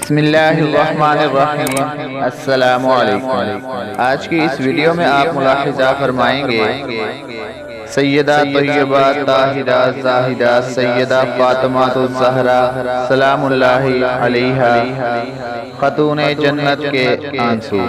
بسم اللہ الرحمن الرحیم۔ السلام علیکم۔ آج کی اس ویڈیو میں آپ ملاحظہ فرمائیں گے سیدہ طیبہ طاہرہ زاہدہ سیدہ فاطمہ الزہرا سلام اللہ علیہا خاتون جنت کے آنسو۔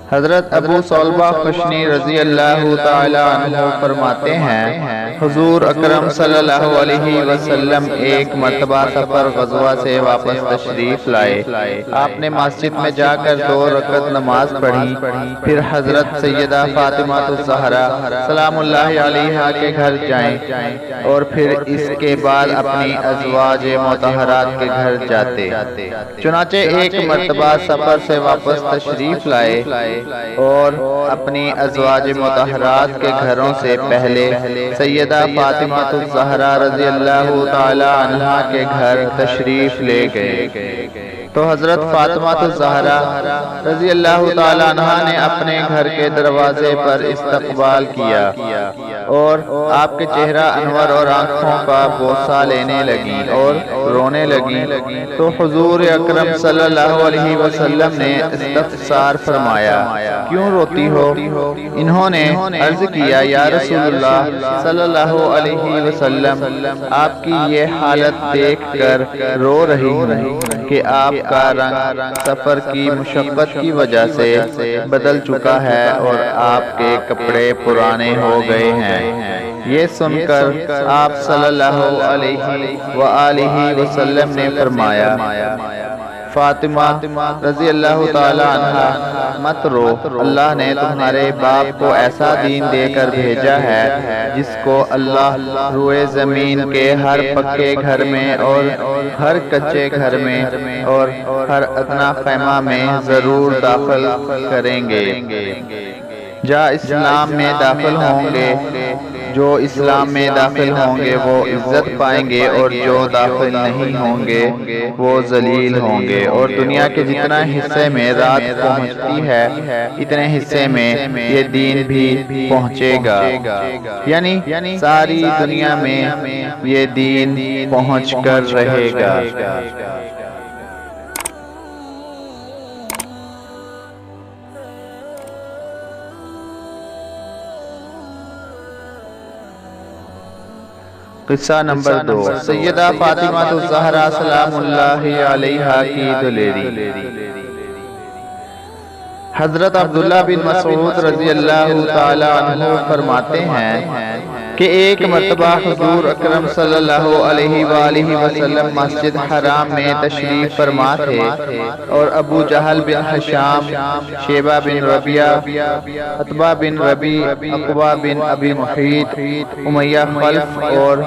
حضرت ابو صلبہ خشنی رضی اللہ تعالی عنہ فرماتے ہیں حضور اکرم صلی اللہ علیہ وسلم ایک مرتبہ سفر غزوہ سے واپس تشریف لائے۔ آپ نے مسجد میں جا کر 2 رکعت نماز پڑھی، پھر حضرت سیدہ فاطمہ الزہرا سلام اللہ علیہا کے گھر جائیں اور پھر اس کے بعد اپنی ازواج مطہرات کے گھر جاتے۔ چنانچہ ایک مرتبہ سفر سے واپس تشریف لائے اور اپنی ازواج مطہرات کے گھروں سے پہلے سیدہ فاطمہ الزہرا رضی اللہ تعالی عنہا کے گھر تشریف لے گئے تو حضرت فاطمہ الزہرا رضی اللہ تعالی عنہا نے اپنے گھر کے دروازے پر استقبال کیا اور آپ کے چہرہ انور اور آنکھوں کا بوسہ لینے لگی اور رونے لگی تو حضور اکرم صلی اللہ علیہ وسلم نے استفسار فرمایا، کیوں روتی ہو؟ انہوں نے عرض کیا، یا رسول اللہ صلی اللہ علیہ وسلم، آپ کی یہ حالت دیکھ کر رو رہی ہوں کہ آپ کا رنگ سفر کی مشقت کی وجہ سے بدل چکا ہے اور آپ کے کپڑے پرانے ہو گئے ہیں۔ یہ سن کر آپ صلی اللہ علیہ وآلہ وسلم نے فرمایا، فاطمہ رضی اللہ تعالی عنہا مت رو، اللہ نے تمہارے باپ کو ایسا دین دے کر بھیجا ہے جس کو اللہ روئے زمین کے ہر پکے گھر میں اور ہر کچے گھر میں اور ہر ادنا خیمہ میں ضرور داخل کریں گے۔ جو اسلام میں داخل ہوں گے وہ عزت پائیں گے اور جو داخل نہیں ہوں گے وہ ذلیل ہوں گے، اور دنیا کے جتنا حصے میں رات پہنچتی ہے اتنے حصے میں یہ دین بھی پہنچے گا، یعنی ساری دنیا میں یہ دین پہنچ کر رہے گا۔ قصہ نمبر 2، سیدہ فاطمہ الزہرا سلام اللہ علیہا کی دلیری۔ حضرت عبداللہ بن مسعود رضی اللہ تعالی عنہ فرماتے ہیں کہ ایک مرتبہ حضور اکرم صلی اللہ علیہ وآلہ وسلم مسجد حرام میں تشریف فرما تھے اور ابو جہل بن حشام، شیبہ بن ربیعہ، عتبہ بن ربی، عقبہ بن ابی محیط، امیہ خلف اور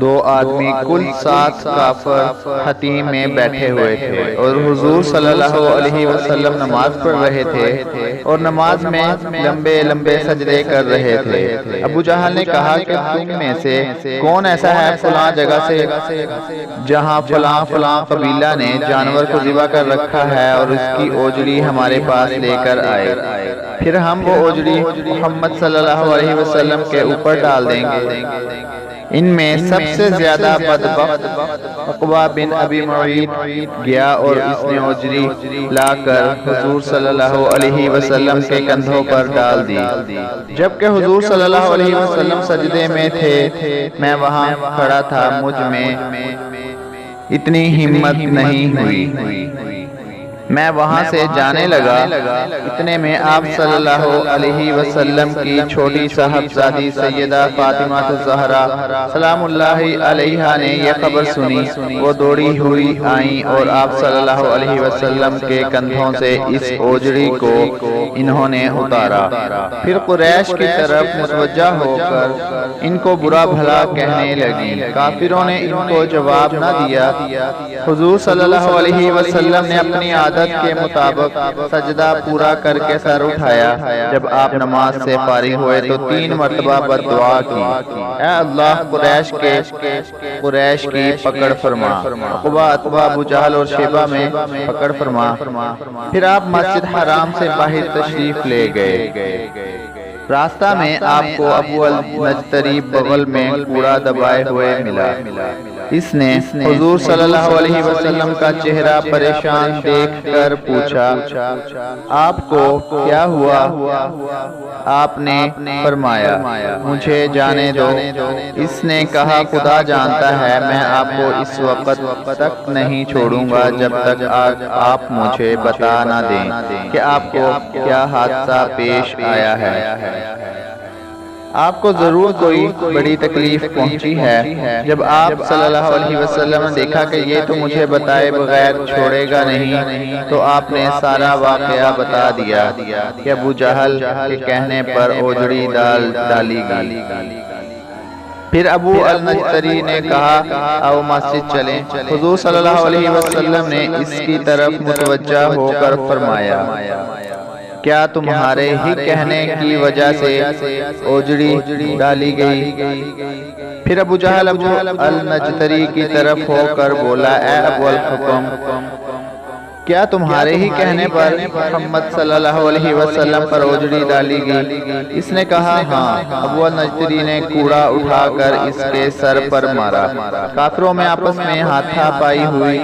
2 آدمی کل 7 کافر حتیم میں بیٹھے ہوئے تھے اور حضور صلی اللہ علیہ وسلم نماز پڑھ رہے تھے اور نماز میں لمبے لمبے سجدے کر رہے تھے۔ ابو جہل نے کہا کہ تم میں سے کون ایسا ہے فلاں جگہ سے جہاں فلاں قبیلہ نے جانور کو ذبح کر رکھا ہے اور اس کی اوجڑی ہمارے پاس لے کر آئے، پھر ہم وہ اوجڑی محمد صلی اللہ علیہ وسلم کے اوپر ڈال دیں گے۔ ان میں سب سے زیادہ بدبخت عقبہ بن ابی معیط گیا اور اس نے اوجڑی لا کر حضور صلی اللہ علیہ وسلم کے کندھوں پر ڈال دی۔ جبکہ حضور صلی اللہ علیہ وسلم سجدے میں تھے، میں وہاں کھڑا تھا، مجھ میں اتنی ہمت نہیں ہوئی، میں وہاں سے جانے لگا، اتنے میں آپ صلی اللہ علیہ وسلم کی چھوٹی صاحبزادی سیدہ فاطمہ الزہرا سلام اللہ علیہا نے یہ خبر سنی، وہ دوڑی ہوئی آئیں اور آپ صلی اللہ علیہ وسلم کے کندھوں سے اس اوجڑی کو انہوں نے اتارا، پھر قریش کی طرف متوجہ ہو کر ان کو برا بھلا کہنے لگی۔ کافروں نے ان کو جواب نہ دیا۔ حضور صلی اللہ علیہ وسلم نے اپنی عادت کے مطابق سجدہ پورا کر کے سر اٹھایا۔ جب آپ نماز سے فارغ ہوئے تو 3 مرتبہ بددعا کی، اے اللہ قریش کی پکڑ فرما، عقبہ، عتبہ، ابو جہل اور شیبہ میں پکڑ فرما۔ پھر آپ مسجد حرام سے باہر تشریف لے گئے۔ راستہ میں آپ کو ابو النجتری بغل میں کوڑا دبائے ہوئے ملا۔ اس نے حضور صلی اللہ علیہ وسلم کا چہرہ پریشان دیکھ کر پوچھا، آپ کو کیا ہوا؟ آپ نے فرمایا، مجھے جانے دو۔ اس نے کہا، خدا جانتا ہے میں آپ کو اس وقت تک نہیں چھوڑوں گا جب تک آپ مجھے بتا نہ دیں کہ آپ کو کیا حادثہ پیش آیا ہے۔ آپ کو ضرور کوئی بڑی تکلیف پہنچی ہے۔ جب آپ صلی اللہ علیہ وسلم نے دیکھا کہ یہ تو مجھے بتائے بغیر چھوڑے گا نہیں، تو آپ نے سارا واقعہ بتا دیا کہ ابو جہل کے کہنے پر اوجڑی ڈالی گئی۔ پھر ابو النجتری نے کہا، آؤ مسجد چلیں۔ حضور صلی اللہ علیہ وسلم نے اس کی طرف متوجہ ہو کر فرمایا، کیا تمہارے ہی کہنے کی وجہ سے اوجڑی ڈالی گئی؟ پھر ابو جہل ابو النجتری کی طرف ہو کر بولا، اے ابو الحکم، کیا تمہارے ہی کہنے پر محمد صلی اللہ علیہ وسلم پر اوجڑی ڈالی گئی؟ اس نے کہا، ہاں۔ ابو النجتری نے کوڑا اٹھا کر اس کے سر پر مارا۔ کافروں میں آپس میں ہاتھا پائی ہوئی۔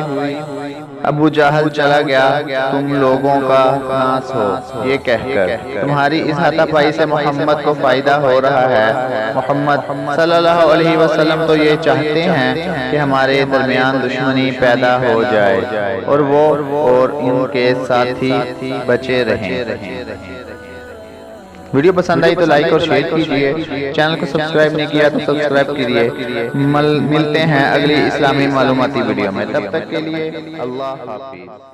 ابو جہل چلا گیا، تم لوگوں کا ناس ہو، یہ کہہ کر تمہاری اس ہاتھا پائی سے محمد کو فائدہ ہو رہا ہے۔ محمد صلی اللہ علیہ وسلم تو یہ چاہتے ہیں کہ ہمارے درمیان دشمنی پیدا ہو جائے اور وہ اور ان کے ساتھی بچے رہیں۔ ویڈیو پسند آئی تو لائک اور شیئر کیجئے، چینل کو سبسکرائب نہیں کیا تو سبسکرائب کیجئے۔ ملتے ہیں اگلی اسلامی معلوماتی ویڈیو میں، تب تک کے لیے اللہ حافظ۔